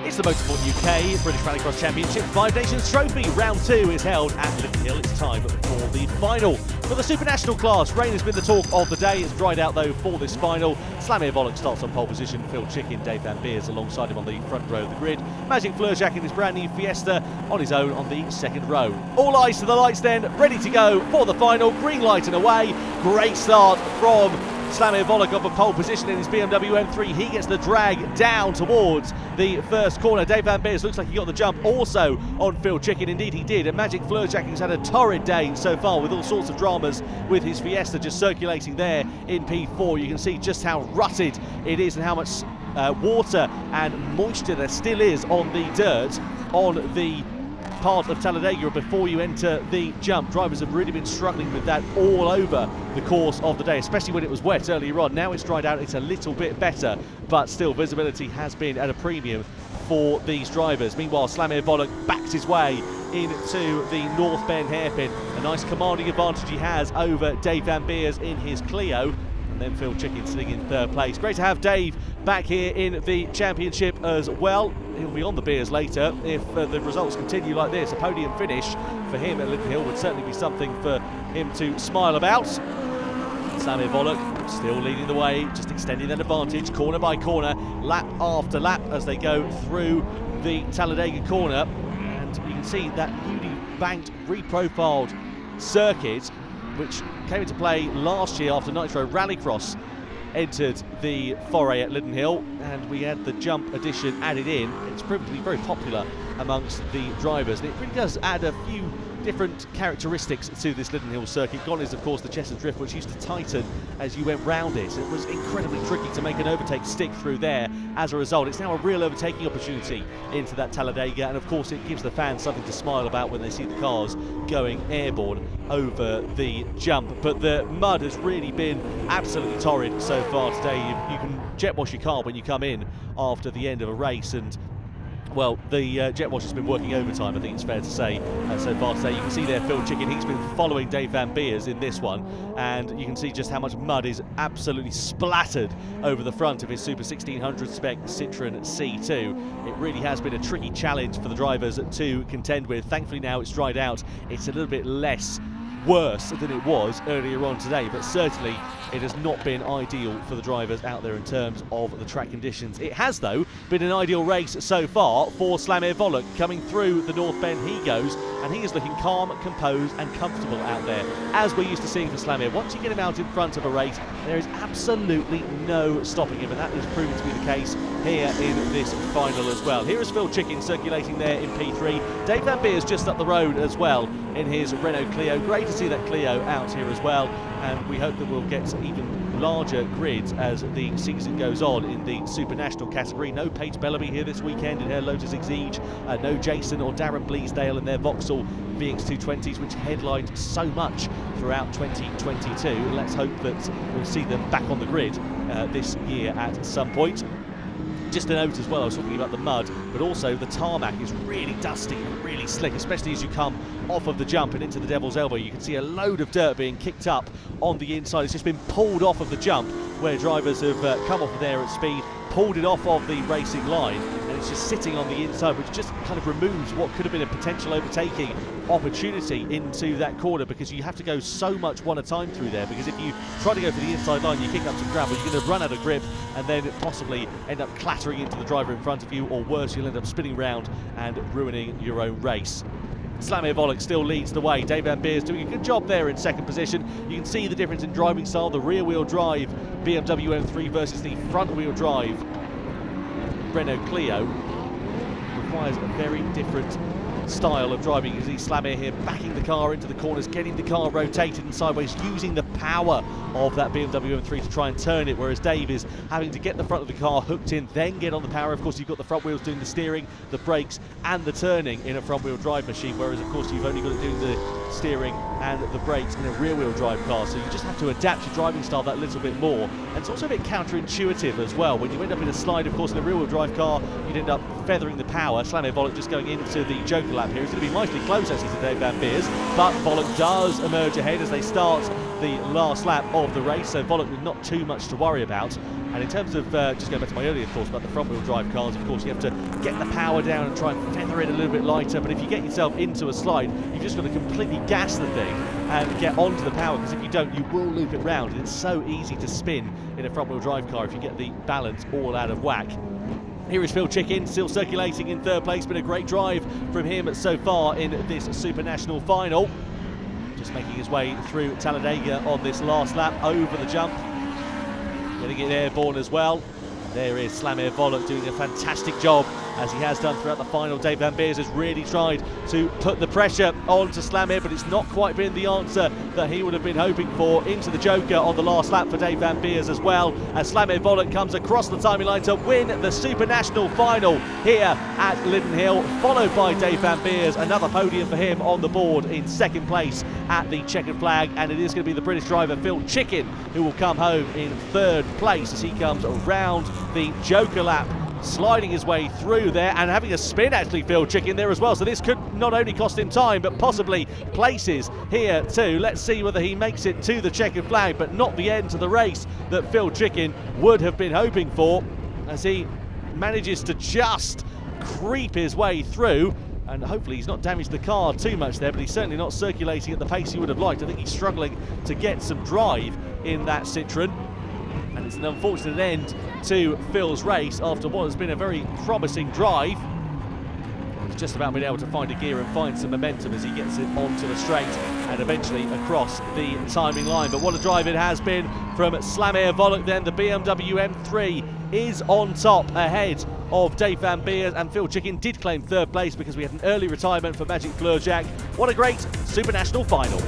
It's the Motorsport UK British Rallycross Championship 5 Nations Trophy. Round 2 is held at Lydden Hill. It's time for the final. For the Supernational class, rain has been the talk of the day. It's dried out though for this final. Slamir Bollock starts on pole position. Phil Chicken, Dave Van Beers alongside him on the front row of the grid. Magic Fleurjack in his brand new Fiesta on his own on the second row. All eyes to the lights then, ready to go for the final. Green light and away. Great start from Slamir Bollock off a pole position in his BMW M3. He gets the drag down towards the first corner. Dave Van Beers looks like he got the jump also on Phil Chicken. Indeed he did. And Magic Fleurjack has had a torrid day so far with all sorts of dramas with his Fiesta just circulating there in P4. You can see just how rutted it is and how much water and moisture there still is on the dirt on the part of Talladega before you enter the jump. Drivers have really been struggling with that all over the course of the day, especially when it was wet earlier on. Now it's dried out, it's a little bit better, but still visibility has been at a premium for these drivers. Meanwhile, Slamir Bollock backs his way into the North Bend hairpin. A nice commanding advantage he has over Dave Van Beers in his Clio. And then Phil Chicken sitting in third place. Great to have Dave back here in the championship as well. He'll be on the beers later if the results continue like this. A podium finish for him at Lydden Hill would certainly be something for him to smile about. Slamir Bollock still leading the way, just extending that advantage corner by corner, lap after lap as they go through the Talladega corner. And you can see that newly banked, reprofiled circuit, which came into play last year after Nitro Rallycross entered the foray at Lydden Hill, and we had the jump addition added in. It's proven to be very popular amongst the drivers, and it really does add a few different characteristics to this Lydden Hill circuit. Gone is of course the Chester Drift, which used to tighten as you went round it. It was incredibly tricky to make an overtake stick through there. As a result, it's now a real overtaking opportunity into that Talladega, and of course it gives the fans something to smile about when they see the cars going airborne over the jump. But the mud has really been absolutely torrid so far today. You can jet wash your car when you come in after the end of a race, and well, the jet wash has been working overtime, I think it's fair to say, so far today. You can see there Phil Chicken, he's been following Dave Van Beers in this one, and you can see just how much mud is absolutely splattered over the front of his Super 1600 spec Citroen C2. It really has been a tricky challenge for the drivers to contend with. Thankfully now it's dried out, it's a little bit less worse than it was earlier on today, but certainly it has not been ideal for the drivers out there in terms of the track conditions. It has though been an ideal race so far for Slamir Bollock. Coming through the North Bend he goes, and he is looking calm, composed and comfortable out there, as we're used to seeing for Slamir. Once you get him out in front of a race, there is absolutely no stopping him, and that is proven to be the case here in this final as well. Here is Phil Chicken circulating there in P3. Dave Van Beers just up the road as well in his Renault Clio. Great to see that Clio out here as well, and we hope that we'll get even larger grids as the season goes on in the Supernational category. No Paige Bellamy here this weekend in her Lotus Exige, no Jason or Darren Bleasdale in their Vauxhall VX220s, which headlined so much throughout 2022. Let's hope that we'll see them back on the grid this year at some point. Just a note as well, I was talking about the mud, but also the tarmac is really dusty and really slick, especially as you come off of the jump and into the Devil's Elbow. You can see a load of dirt being kicked up on the inside. It's just been pulled off of the jump where drivers have come off of there at speed, pulled it off of the racing line, and it's just sitting on the inside, which just kind of removes what could have been a potential overtaking opportunity into that corner, because you have to go so much one at a time through there, because if you try to go for the inside line, you kick up some gravel, you're going to run out of grip and then possibly end up clattering into the driver in front of you, or worse, you'll end up spinning round and ruining your own race. Slamir Bollock still leads the way. Dave Van Beers doing a good job there in second position. You can see the difference in driving style. The rear-wheel drive BMW M3 versus the front-wheel drive Renault Clio requires a very different style of driving. You can see Slamir here backing the car into the corners, getting the car rotated and sideways, using the power of that BMW M3 to try and turn it, whereas Dave is having to get the front of the car hooked in, then get on the power. Of course, you've got the front wheels doing the steering, the brakes and the turning in a front wheel drive machine, whereas of course you've only got to do the steering and the brakes in a rear wheel drive car, so you just have to adapt your driving style that little bit more. And it's also a bit counterintuitive as well. When you end up in a slide, of course, in a rear wheel drive car, you'd end up feathering the power. Slamir Bollock just going into the Joker lap here. It's going to be mightily close actually to Dave Van Beers, but Bollock does emerge ahead as they start the last lap of the race, so Bollock with not too much to worry about. And in terms of, just going back to my earlier thoughts about the front-wheel drive cars, of course, you have to get the power down and try and feather it a little bit lighter. But if you get yourself into a slide, you've just got to completely gas the thing and get onto the power, because if you don't, you will loop it round. And it's so easy to spin in a front-wheel drive car if you get the balance all out of whack. Here is Phil Chicken, still circulating in third place. Been a great drive from him so far in this Supernational final. Just making his way through Talladega on this last lap, over the jump. Getting it airborne as well. There is Slamir Volok doing a fantastic job, as he has done throughout the final. Dave Van Beers has really tried to put the pressure on to Slamir, but it's not quite been the answer that he would have been hoping for. Into the Joker on the last lap for Dave Van Beers as well, as Slamir Volok comes across the timing line to win the Supernational final here at Lydden Hill, followed by Dave Van Beers. Another podium for him on the board in second place at the checkered flag, and it is going to be the British driver Phil Chicken who will come home in third place as he comes around the Joker lap, sliding his way through there and having a spin, actually, Phil Chicken there as well. So this could not only cost him time, but possibly places here too. Let's see whether he makes it to the checkered flag, but not the end to the race that Phil Chicken would have been hoping for, as he manages to just creep his way through. And hopefully he's not damaged the car too much there, but he's certainly not circulating at the pace he would have liked. I think he's struggling to get some drive in that Citroen. And it's an unfortunate end to Phil's race after what has been a very promising drive. He's just about been able to find a gear and find some momentum as he gets it onto the straight and eventually across the timing line. But what a drive it has been from Slamir Volok then. The BMW M3 is on top ahead of Dave Van Beers, and Phil Chicken did claim third place because we had an early retirement for Magic Fleur Jack. What a great Supernational final.